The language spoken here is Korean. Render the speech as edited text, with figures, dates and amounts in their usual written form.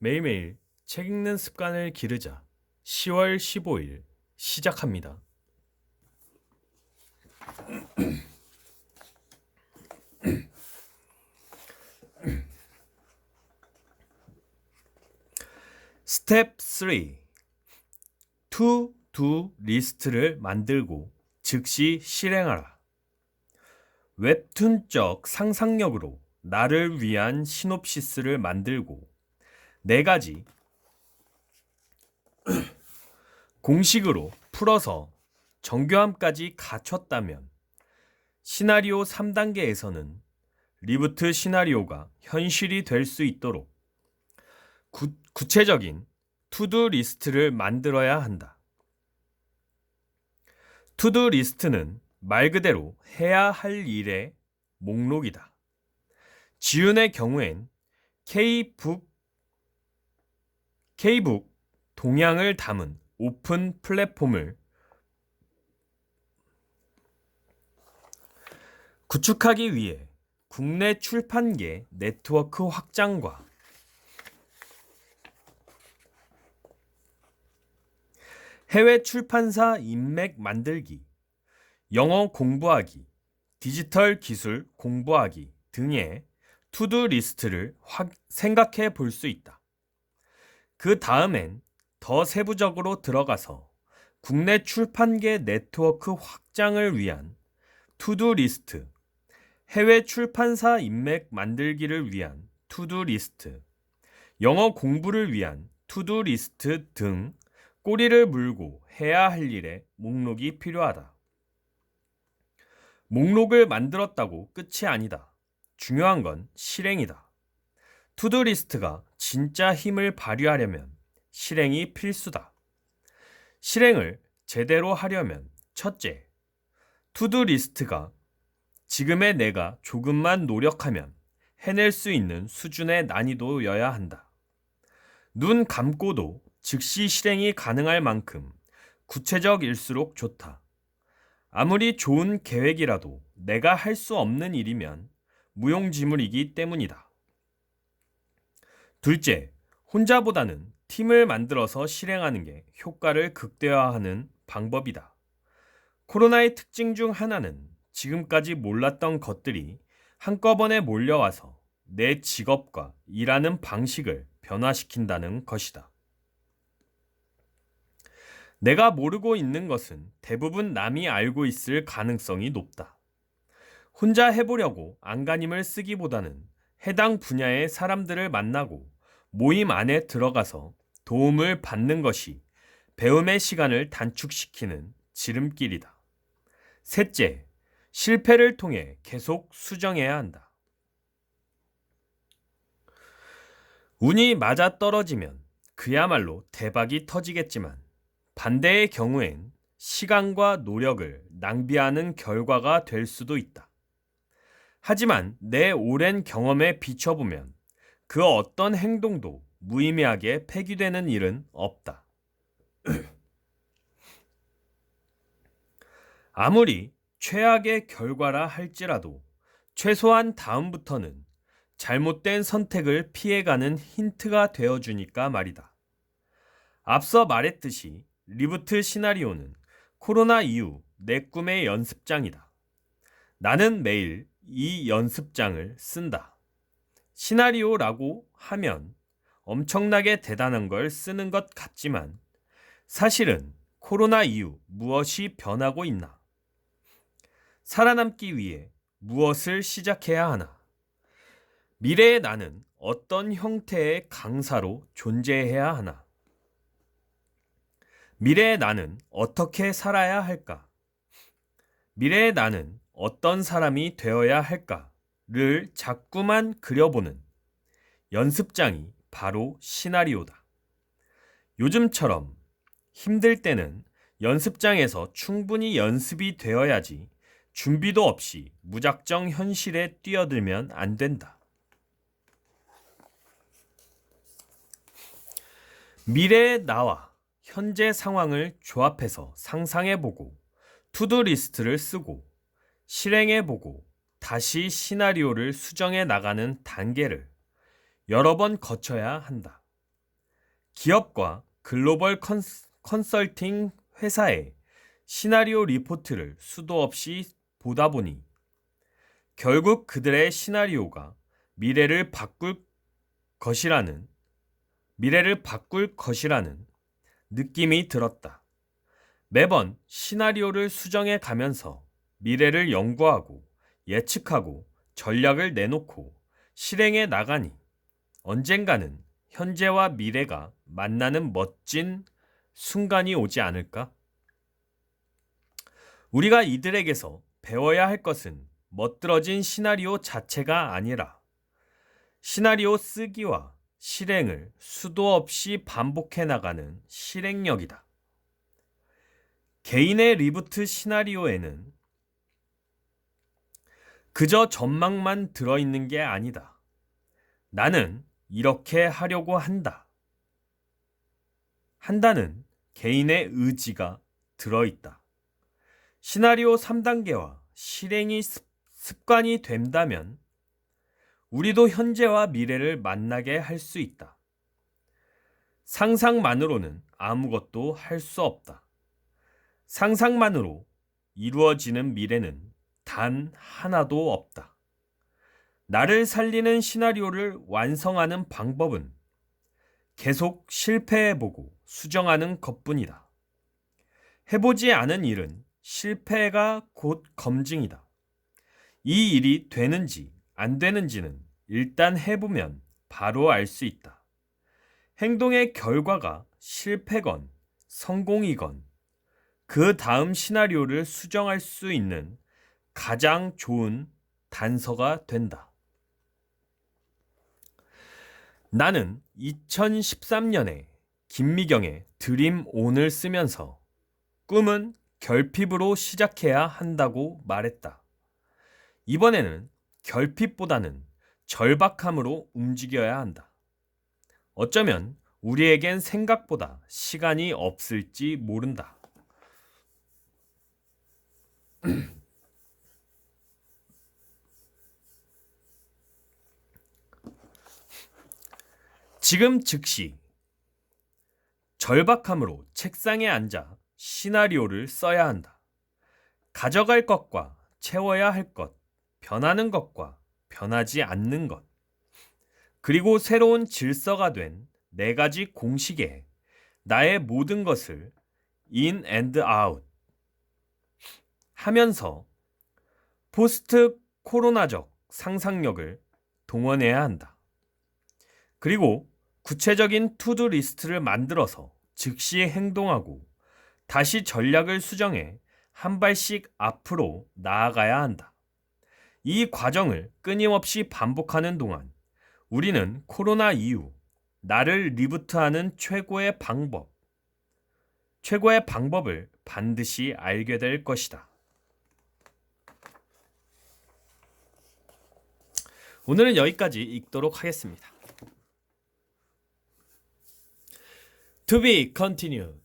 매일매일 책 읽는 습관을 기르자. 10월 15일 시작합니다. 스텝 3. 투두 리스트를 만들고 즉시 실행하라. 웹툰적 상상력으로 나를 위한 시놉시스를 만들고 4가지 공식으로 풀어서 정교함까지 갖췄다면 시나리오 3단계에서는 리부트 시나리오가 현실이 될 수 있도록 구체적인 투두 리스트를 만들어야 한다. 투두 리스트는 말 그대로 해야 할 일의 목록이다. 지훈의 경우엔 K북 동향을 담은 오픈 플랫폼을 구축하기 위해 국내 출판계 네트워크 확장과 해외 출판사 인맥 만들기, 영어 공부하기, 디지털 기술 공부하기 등의 투두 리스트를 생각해 볼 수 있다. 그 다음엔 더 세부적으로 들어가서 국내 출판계 네트워크 확장을 위한 투두 리스트, 해외 출판사 인맥 만들기를 위한 투두 리스트, 영어 공부를 위한 투두 리스트 등 꼬리를 물고 해야 할 일의 목록이 필요하다. 목록을 만들었다고 끝이 아니다. 중요한 건 실행이다. 투두 리스트가 진짜 힘을 발휘하려면 실행이 필수다. 실행을 제대로 하려면 첫째, 투두 리스트가 지금의 내가 조금만 노력하면 해낼 수 있는 수준의 난이도여야 한다. 눈 감고도 즉시 실행이 가능할 만큼 구체적일수록 좋다. 아무리 좋은 계획이라도 내가 할 수 없는 일이면 무용지물이기 때문이다. 둘째, 혼자보다는 팀을 만들어서 실행하는 게 효과를 극대화하는 방법이다. 코로나의 특징 중 하나는 지금까지 몰랐던 것들이 한꺼번에 몰려와서 내 직업과 일하는 방식을 변화시킨다는 것이다. 내가 모르고 있는 것은 대부분 남이 알고 있을 가능성이 높다. 혼자 해보려고 안간힘을 쓰기보다는 해당 분야의 사람들을 만나고 모임 안에 들어가서 도움을 받는 것이 배움의 시간을 단축시키는 지름길이다. 셋째, 실패를 통해 계속 수정해야 한다. 운이 맞아 떨어지면 그야말로 대박이 터지겠지만 반대의 경우엔 시간과 노력을 낭비하는 결과가 될 수도 있다. 하지만 내 오랜 경험에 비춰보면 그 어떤 행동도 무의미하게 폐기되는 일은 없다. 아무리 최악의 결과라 할지라도 최소한 다음부터는 잘못된 선택을 피해가는 힌트가 되어주니까 말이다. 앞서 말했듯이 리부트 시나리오는 코로나 이후 내 꿈의 연습장이다. 나는 매일 이 연습장을 쓴다. 시나리오라고 하면 엄청나게 대단한 걸 쓰는 것 같지만 사실은 코로나 이후 무엇이 변하고 있나? 살아남기 위해 무엇을 시작해야 하나? 미래의 나는 어떤 형태의 강사로 존재해야 하나? 미래의 나는 어떻게 살아야 할까? 미래의 나는 어떤 사람이 되어야 할까를 자꾸만 그려보는 연습장이 바로 시나리오다. 요즘처럼 힘들 때는 연습장에서 충분히 연습이 되어야지 준비도 없이 무작정 현실에 뛰어들면 안 된다. 미래의 나와 현재 상황을 조합해서 상상해보고 투두 리스트를 쓰고 실행해보고 다시 시나리오를 수정해 나가는 단계를 여러 번 거쳐야 한다. 기업과 글로벌 컨설팅 회사의 시나리오 리포트를 수도 없이 보다 보니 결국 그들의 시나리오가 미래를 바꿀 것이라는 느낌이 들었다. 매번 시나리오를 수정해 가면서 미래를 연구하고 예측하고 전략을 내놓고 실행해 나가니 언젠가는 현재와 미래가 만나는 멋진 순간이 오지 않을까? 우리가 이들에게서 배워야 할 것은 멋들어진 시나리오 자체가 아니라 시나리오 쓰기와 실행을 수도 없이 반복해 나가는 실행력이다. 개인의 리부트 시나리오에는 그저 전망만 들어있는 게 아니다. 나는 이렇게 하려고 한다는 개인의 의지가 들어있다. 시나리오 3단계와 실행이 습관이 된다면 우리도 현재와 미래를 만나게 할 수 있다. 상상만으로는 아무것도 할 수 없다. 상상만으로 이루어지는 미래는 단 하나도 없다. 나를 살리는 시나리오를 완성하는 방법은 계속 실패해보고 수정하는 것뿐이다. 해보지 않은 일은 실패가 곧 검증이다. 이 일이 되는지 안 되는지는 일단 해보면 바로 알 수 있다. 행동의 결과가 실패건 성공이건 그 다음 시나리오를 수정할 수 있는 가장 좋은 단서가 된다. 나는 2013년에 김미경의 드림 온을 쓰면서 꿈은 결핍으로 시작해야 한다고 말했다. 이번에는 결핍보다는 절박함으로 움직여야 한다. 어쩌면 우리에겐 생각보다 시간이 없을지 모른다. 지금 즉시 절박함으로 책상에 앉아 시나리오를 써야 한다. 가져갈 것과 채워야 할 것, 변하는 것과 변하지 않는 것, 그리고 새로운 질서가 된 4가지 공식에 나의 모든 것을 in and out 하면서 포스트 코로나적 상상력을 동원해야 한다. 그리고 구체적인 투두 리스트를 만들어서 즉시 행동하고 다시 전략을 수정해 한 발씩 앞으로 나아가야 한다. 이 과정을 끊임없이 반복하는 동안 우리는 코로나 이후 나를 리부트하는 최고의 방법을 반드시 알게 될 것이다. 오늘은 여기까지 읽도록 하겠습니다. To be continued.